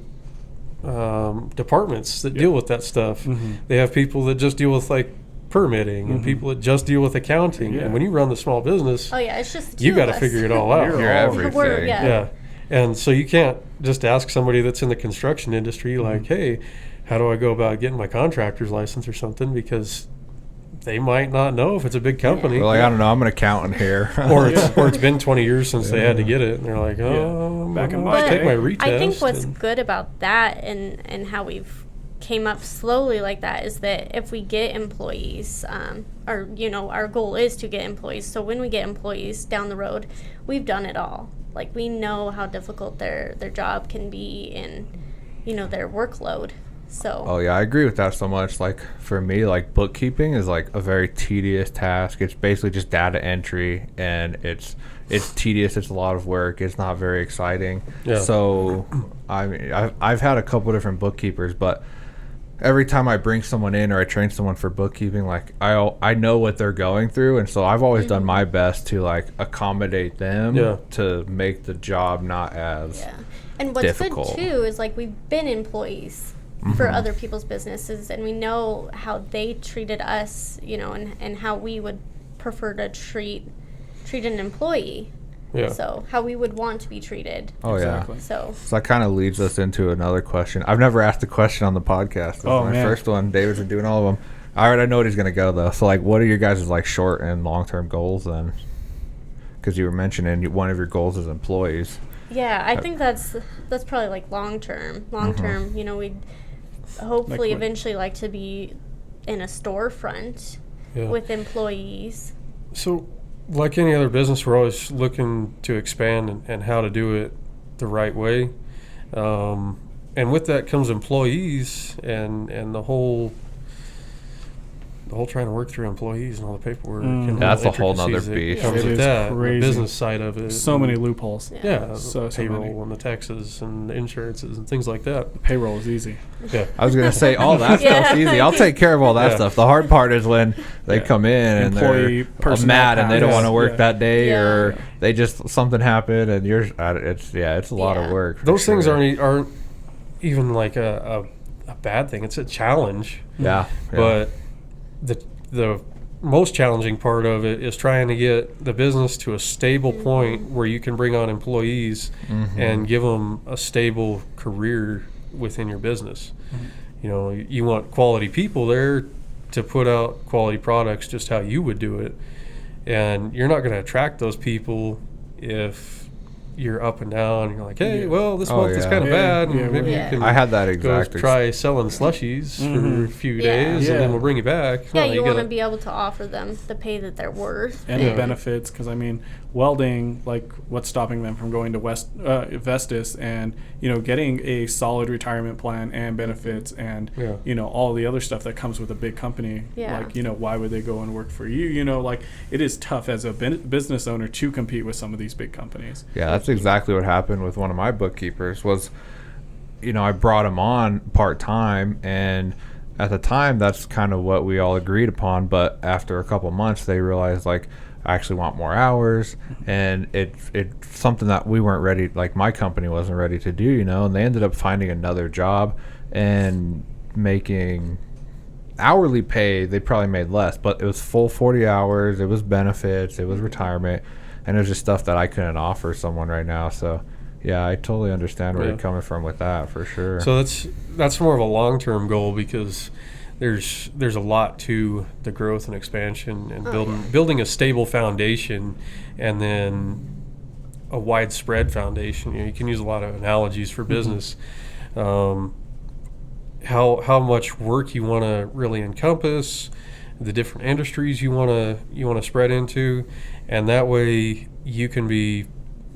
departments that deal with that stuff. They have people that just deal with like permitting and people that just deal with accounting. Yeah. And when you run the small business, Oh yeah. It's just you got got to figure it all out. You're you're all- everything. yeah. Yeah. And so you can't just ask somebody that's in the construction industry, like, hey, how do I go about getting my contractor's license or something? Because they might not know if it's a big company. They're like, I don't know, I'm an accountant here. or it's been 20 years since they had to get it. And they're like, oh, Back in I'm my gonna day. take my retest. I think what's and- good about that and how we've came up slowly like that is that if we get employees, or our goal is to get employees. So when we get employees down the road, we've done it all. Like we know how difficult their job can be and their workload. So Oh yeah, I agree with that so much. Like for me, like bookkeeping is like a very tedious task. It's basically just data entry, and it's tedious. It's a lot of work. It's not very exciting. Yeah. So I mean, I've had a couple different bookkeepers, but every time I bring someone in or I train someone for bookkeeping, like I know what they're going through, and so I've always done my best to like accommodate them Yeah. to make the job not as yeah. And what's difficult. good too is like we've been employees for other people's businesses, and we know how they treated us, and how we would prefer to treat an employee. Yeah. So how we would want to be treated. Oh Exactly. yeah. So So that kind of leads us into another question. I've never asked a question on the podcast. This is my man. first one. David's been doing all of them. All right, I know what he's gonna go though. So like, what are your guys' like short and long term goals then? Because you were mentioning one of your goals is employees. Yeah, I think that's probably like long term. You know, we'd hopefully eventually like to be in a storefront with employees. So, like any other business, we're always looking to expand and how to do it the right way. And with that comes employees and the whole trying to work through employees and all the paperwork. And That's all a whole nother intricacies that beast. comes It with is that, crazy. the business side of it. So many loopholes. Yeah, So payroll many. and the taxes and the insurances and things like that. Payroll is easy. Yeah. I was gonna say all that stuff's easy. I'll take care of all that Yeah. stuff. The hard part is when they come in and Employee they're personnel mad and they don't package. want to work Yeah. that day, Yeah. or they just something happened and you're. It's a lot of Yeah. work. for Those things sure. aren't even like a bad thing. It's a challenge. Yeah, But the most challenging part of it is trying to get the business to a stable point where you can bring on employees and give them a stable career within your business. You know, you want quality people there to put out quality products just how you would do it. And you're not going to attract those people if you're up and down and you're like, hey, well, this month is yeah. kind of bad. And Yeah, maybe yeah. you can I had that go exact. try selling slushies for a few days Yeah. and then we'll bring you back. Yeah, No, you want to gotta- be able to offer them the pay that they're worth. And the benefits, because I mean, welding, like, what's stopping them from going to Vestas and, you know, getting a solid retirement plan and benefits and, Yeah. you know, all the other stuff that comes with a big company. Yeah. Like, you know, why would they go and work for you? You know, like, it is tough as a business owner to compete with some of these big companies. Yeah, that's exactly what happened with one of my bookkeepers. Was, you know, I brought him on part time, and at the time that's kind of what we all agreed upon. But after a couple months, they realized, like, I actually want more hours, and it's something that we weren't ready, like my company wasn't ready to do, you know. And they ended up finding another job and making hourly pay. They probably made less, but it was full 40 hours. It was benefits. It was retirement, and it was just stuff that I couldn't offer someone right now. So yeah, I totally understand where Yeah. you're coming from with that, for sure. So that's more of a long-term goal because there's a lot to the growth and expansion and building a stable foundation and then a widespread foundation. You know, you can use a lot of analogies for business. How much work you want to really encompass, the different industries you want to spread into, and that way you can be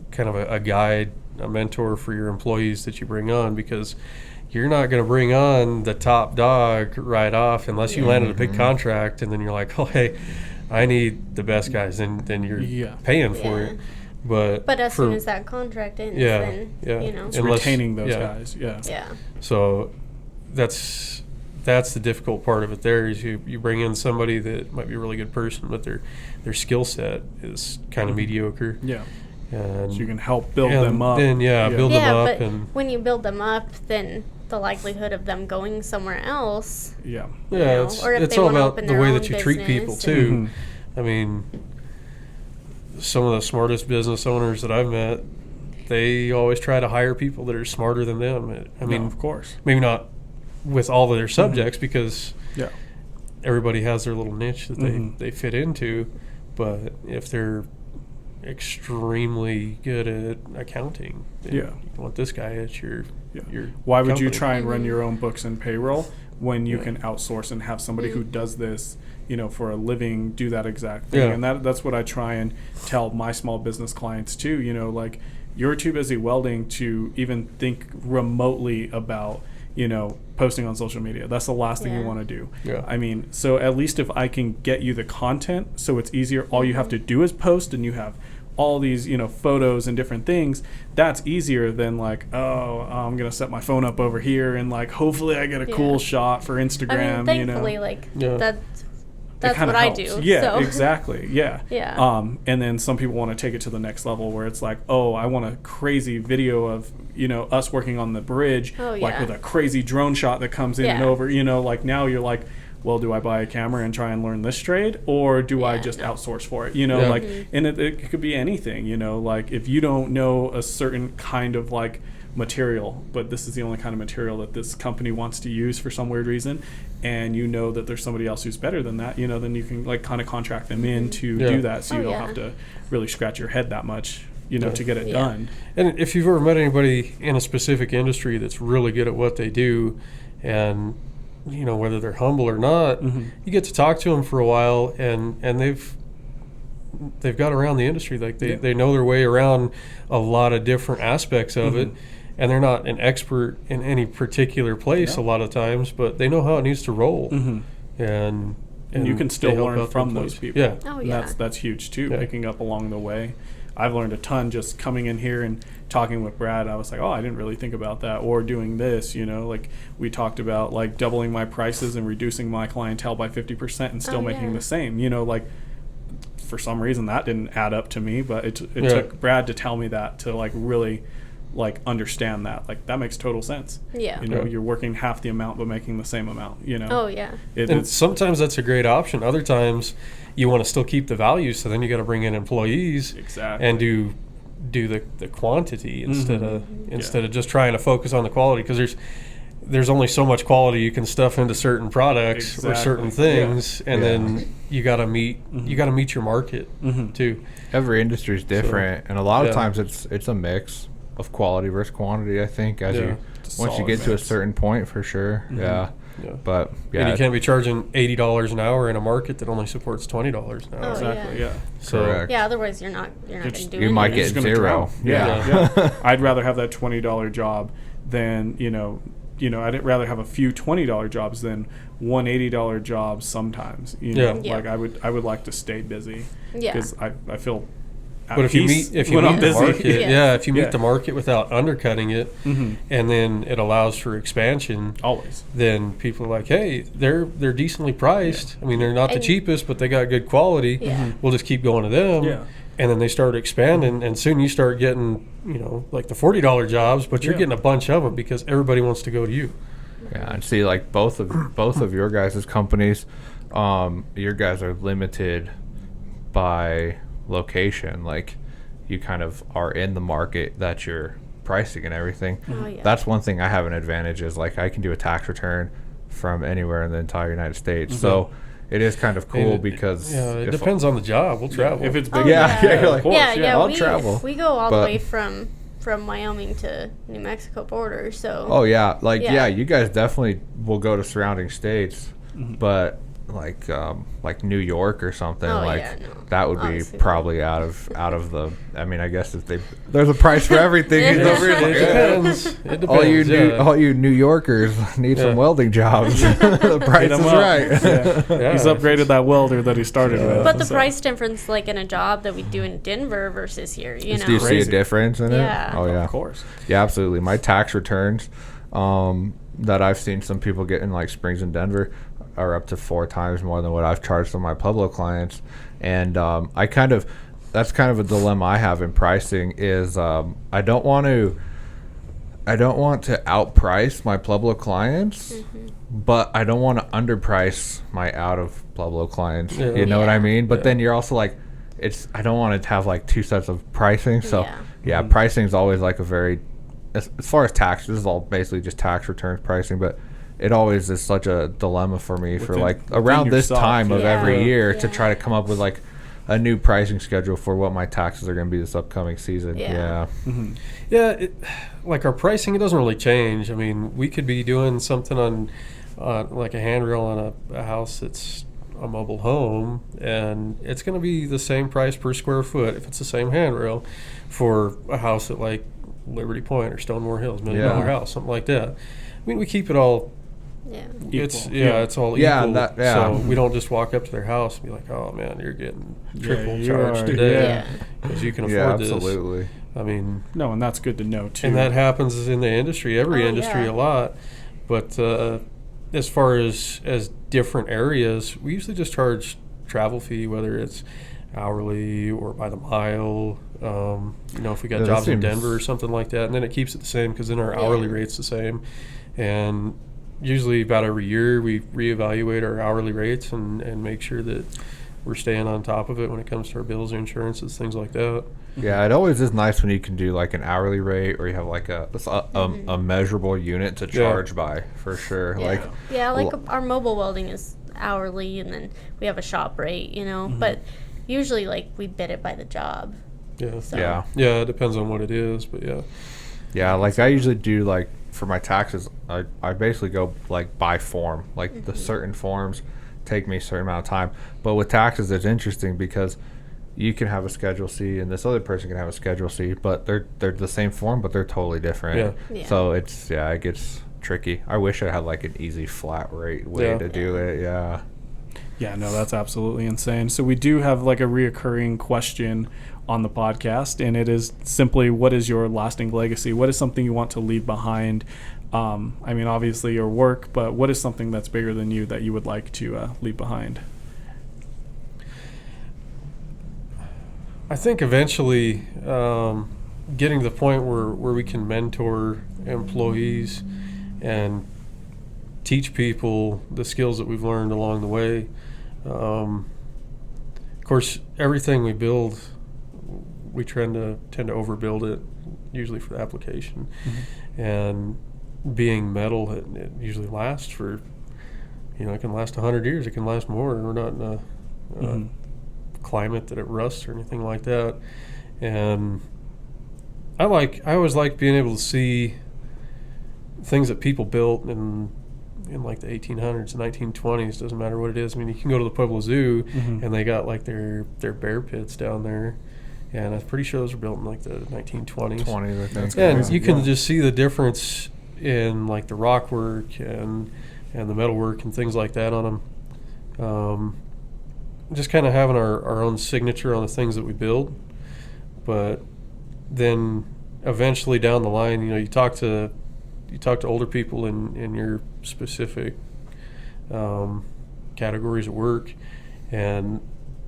kind of a guide, a mentor for your employees that you bring on, because you're not going to bring on the top dog right off unless you landed a big contract and then you're like, oh, hey, I need the best guys, and then you're paying for it. But as soon as that contract ends, then, you know. It's retaining those guys. Yeah. So that's the difficult part of it. There is you bring in somebody that might be a really good person, but their skill set is kind of mediocre. Yeah. And So you can help build them up. Then build them up. But And when you build them up, then the likelihood of them going somewhere else. Yeah. You know, or if it's they all wanna about open the their way own that you treat people business too. I mean, some of the smartest business owners that I've met, they always try to hire people that are smarter than them. I mean, of course. maybe not with all of their subjects because Yeah. everybody has their little niche that they fit into, but if they're extremely good at accounting, then you want this guy at your Why would you company. try and run your own books and payroll when you can outsource and have somebody who does this, you know, for a living, do that exact thing? Yeah. And that's what I try and tell my small business clients too. You know, like, you're too busy welding to even think remotely about, you know, posting on social media. That's the last thing you want to do. Yeah. I mean, so at least if I can get you the content so it's easier, all you have to do is post and you have all these, you know, photos and different things, that's easier than like, oh, I'm going to set my phone up over here and like, hopefully I get a cool shot for Instagram, I mean, thankfully, you know. like, Yeah. that's what I do. Yeah, so. exactly. Yeah. Yeah. And then some people want to take it to the next level where it's like, oh, I want a crazy video of, you know, us working on the bridge, like yeah. with a crazy drone shot that comes in and Yeah. over, you know, like now you're like, well, do I buy a camera and try and learn this trade, or do I just outsource for it? You know, Yeah. like, and it could be anything, you know, like if you don't know a certain kind of like material, but this is the only kind of material that this company wants to use for some weird reason, and you know that there's somebody else who's better than that, you know, then you can like kind of contract them in to do that, so you don't have to really scratch your head that much. to get it done. And if you've ever met anybody in a specific industry that's really good at what they do, and whether they're humble or not, you get to talk to them for a while, and they've got around the industry. Like they know their way around a lot of different aspects of it, and they're not an expert in any particular place a lot of times, but they know how it needs to roll. And you can still learn from those people. Yeah. Oh, yeah. That's huge too, Yeah. picking up along the way. I've learned a ton just coming in here and talking with Brad. I was like, oh, I didn't really think about that. Or doing this, like we talked about, like doubling my prices and reducing my clientele by 50% and still making the same. Like for some reason that didn't add up to me, but it took Brad to tell me that, to like really like understand that. Like that makes total sense. Yeah. You're working half the amount but making the same amount. Oh yeah. And sometimes that's a great option. Other times you want to still keep the value, so then you got to bring in employees and do the quantity instead of just trying to focus on the quality, because there's only so much quality you can stuff into certain products or certain things, and then you got to meet your market too. Every industry is different, and a lot of times it's a mix of quality versus quantity. I think once you get to a certain point, for sure. But and you can't be charging $80 an hour in a market that only supports $20 an hour. Exactly. So correct. Yeah, otherwise you're not going to do anything. You might get zero. I'd rather have that $20 job than I'd rather have a few $20 jobs than one $80 job sometimes. Like I would like to stay busy because I feel at but if peace you meet when I'm the busy. market, if you meet the market without undercutting it, and then it allows for expansion, always, then people are like, hey, they're decently priced. I mean, they're not the cheapest, but they got good quality. We'll just keep going to them. And then they start expanding, and soon you start getting, like the $40 jobs, but you're getting a bunch of them because everybody wants to go to you. Yeah, and see, like both of your guys' companies, your guys are limited by location. Like you kind of are in the market that you're pricing and everything. That's one thing I have an advantage is, like, I can do a tax return from anywhere in the entire United States. So it is kind of cool because it depends on the job. We'll travel if it's big. You're like, I'll we travel. We go all the way from Wyoming to New Mexico border. So you guys definitely will go to surrounding states, but like New York or something, that would Honestly, be probably out of the. I mean, I guess if there's a price for everything. It depends. It depends. All you New Yorkers need some welding jobs. The price is right. He's upgraded that welder that he started with. But the price difference, like in a job that we do in Denver versus here, Do you see a difference in it? Oh yeah, of course. Yeah, absolutely. My tax returns that I've seen some people get in like Springs and Denver are up to 4 times more than what I've charged some of my Pueblo clients. And that's kind of a dilemma I have in pricing is I don't want to outprice my Pueblo clients, but I don't want to underprice my out of Pueblo clients. You know what I mean? But then you're also like, I don't want to have like 2 sets of pricing. So pricing is always like a very, as far as tax, this is all basically just tax returns pricing, but it always is such a dilemma for me for like around this time of every year to try to come up with like a new pricing schedule for what my taxes are going to be this upcoming season. Like our pricing, it doesn't really change. I mean, we could be doing something on like a handrail on a house that's a mobile home, and it's going to be the same price per square foot if it's the same handrail for a house at like Liberty Point or Stonewall Hills, $1 million house, something like that. I mean, we keep it all. It's all equal. So we don't just walk up to their house and be like, "Oh man, you're getting triple charged today because you can afford this." Absolutely. I mean, no, and that's good to know too. And that happens in the industry, every industry, a lot. But as far as different areas, we usually just charge travel fee, whether it's hourly or by the mile. If we got jobs in Denver or something like that, and then it keeps it the same because then our hourly rate's the same. And usually about every year we reevaluate our hourly rates and make sure that we're staying on top of it when it comes to our bills, insurances, things like that. Yeah, it always is nice when you can do like an hourly rate or you have like a measurable unit to charge by, for sure. Our mobile welding is hourly, and then we have a shop rate, but usually like we bid it by the job. Yeah. So. Yeah, it depends on what it is, but yeah. Yeah, like I usually do, like for my taxes, I basically go like by form. Like the certain forms take me a certain amount of time. But with taxes, it's interesting because you can have a Schedule C and this other person can have a Schedule C, but they're the same form, but they're totally different. Yeah. So it gets tricky. I wish I had like an easy flat rate way to do it. Yeah. Yeah, no, that's absolutely insane. So we do have like a reoccurring question on the podcast, and it is simply, what is your lasting legacy? What is something you want to leave behind? I mean, obviously your work, but what is something that's bigger than you that you would like to leave behind? I think eventually getting to the point where we can mentor employees and teach people the skills that we've learned along the way. Of course, everything we build, we tend to overbuild it, usually for the application. And being metal, it usually lasts for, it can last 100 years, it can last more. We're not in a climate that it rusts or anything like that. And I always like being able to see things that people built in like the 1800s, 1920s, doesn't matter what it is. I mean, you can go to the Pueblo Zoo and they got like their bear pits down there, and I'm pretty sure those were built in like the 1920s. 20s, I think. And you can just see the difference in like the rock work and the metal work and things like that on them. Just kind of having our own signature on the things that we build. But then eventually down the line, you talk to older people in your specific categories of work, and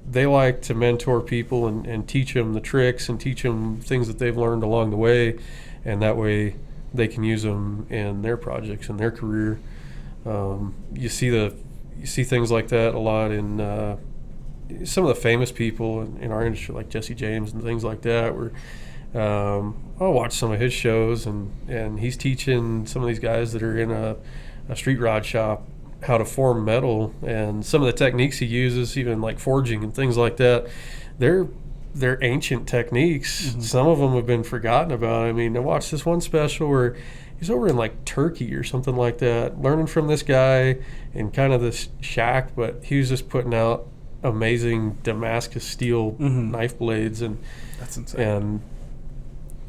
they like to mentor people and teach them the tricks and teach them things that they've learned along the way, and that way they can use them in their projects and their career. You see things like that a lot in some of the famous people in our industry, like Jesse James and things like that, where I'll watch some of his shows, and he's teaching some of these guys that are in a street rod shop how to form metal, and some of the techniques he uses, even like forging and things like that, they're ancient techniques. Some of them have been forgotten about. I mean, I watched this one special where he's over in like Turkey or something like that, learning from this guy in kind of this shack, but he was just putting out amazing Damascus steel knife blades, and That's insane. And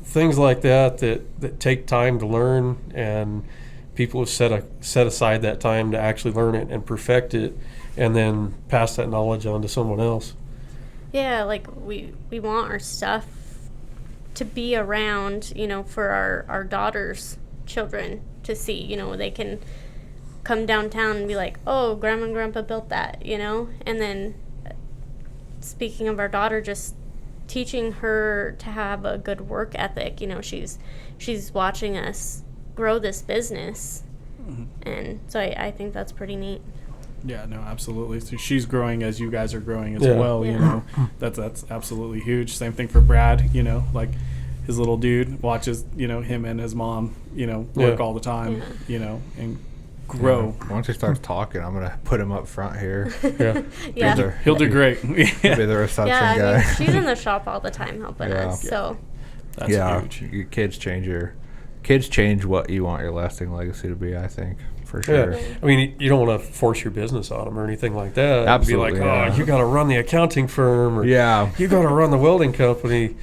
things like that take time to learn, and people have set aside that time to actually learn it and perfect it, and then pass that knowledge on to someone else. Yeah, like we want our stuff to be around, for our daughters' children to see. They can come downtown and be like, oh, Grandma and Grandpa built that, And then, speaking of our daughter, just teaching her to have a good work ethic. She's watching us grow this business, and so I think that's pretty neat. Yeah, no, absolutely. So she's growing as you guys are growing as Yeah. well. That's absolutely huge. Same thing for Brad. Like his little dude watches him and his mom work all the time. And grow. Once he starts talking, I'm gonna put him up front here. Yeah. He'll do great. Be the reception Yeah, guy. she's in the shop all the time helping us. So That's huge. Your kids change what you want your lasting legacy to be, I think, for sure. Yeah. I mean, you don't want to force your business on them or anything like that. Absolutely, Be like, you got to run the accounting firm, or you got to run the welding company.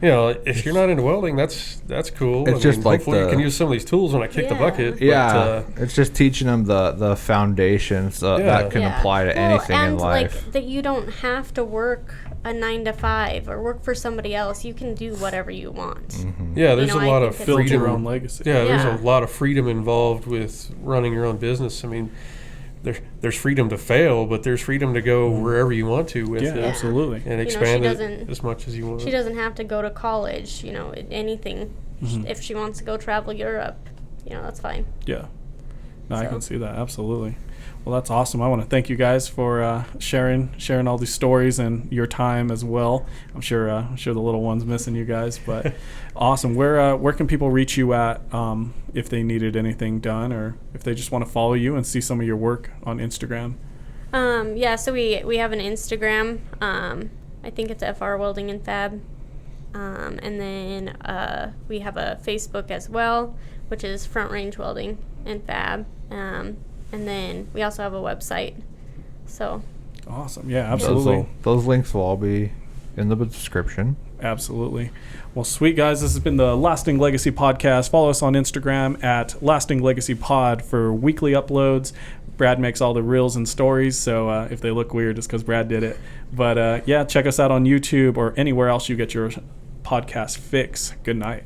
If you're not into welding, that's cool. It's just like hopefully you can use some of these tools when I kick the bucket. Yeah, it's just teaching them the foundations that can apply to anything in life. Like that, you don't have to work a 9 to 5 or work for somebody else. You can do whatever you want. Yeah, there's a lot of freedom. Build your own legacy. Yeah, there's a lot of freedom involved with running your own business. I mean, there's freedom to fail, but there's freedom to go wherever you want to with it. Absolutely. And expand it as much as you want. She doesn't have to go to college, anything. If she wants to go travel Europe, that's fine. Yeah. No, I can see that. Absolutely. Well, that's awesome. I want to thank you guys for sharing all these stories and your time as well. I'm sure the little one's missing you guys, but awesome. Where can people reach you at if they needed anything done, or if they just want to follow you and see some of your work on Instagram? So we have an Instagram. I think it's FR Welding and Fab. And then we have a Facebook as well, which is Front Range Welding and Fab. And then we also have a website. So awesome. Yeah, absolutely. Those links will all be in the description. Absolutely. Well, sweet guys, this has been the Lasting Legacy Podcast. Follow us on Instagram at Lasting Legacy Pod for weekly uploads. Brad makes all the reels and stories, so if they look weird, it's because Brad did it. But yeah, check us out on YouTube or anywhere else you get your podcast fix. Good night.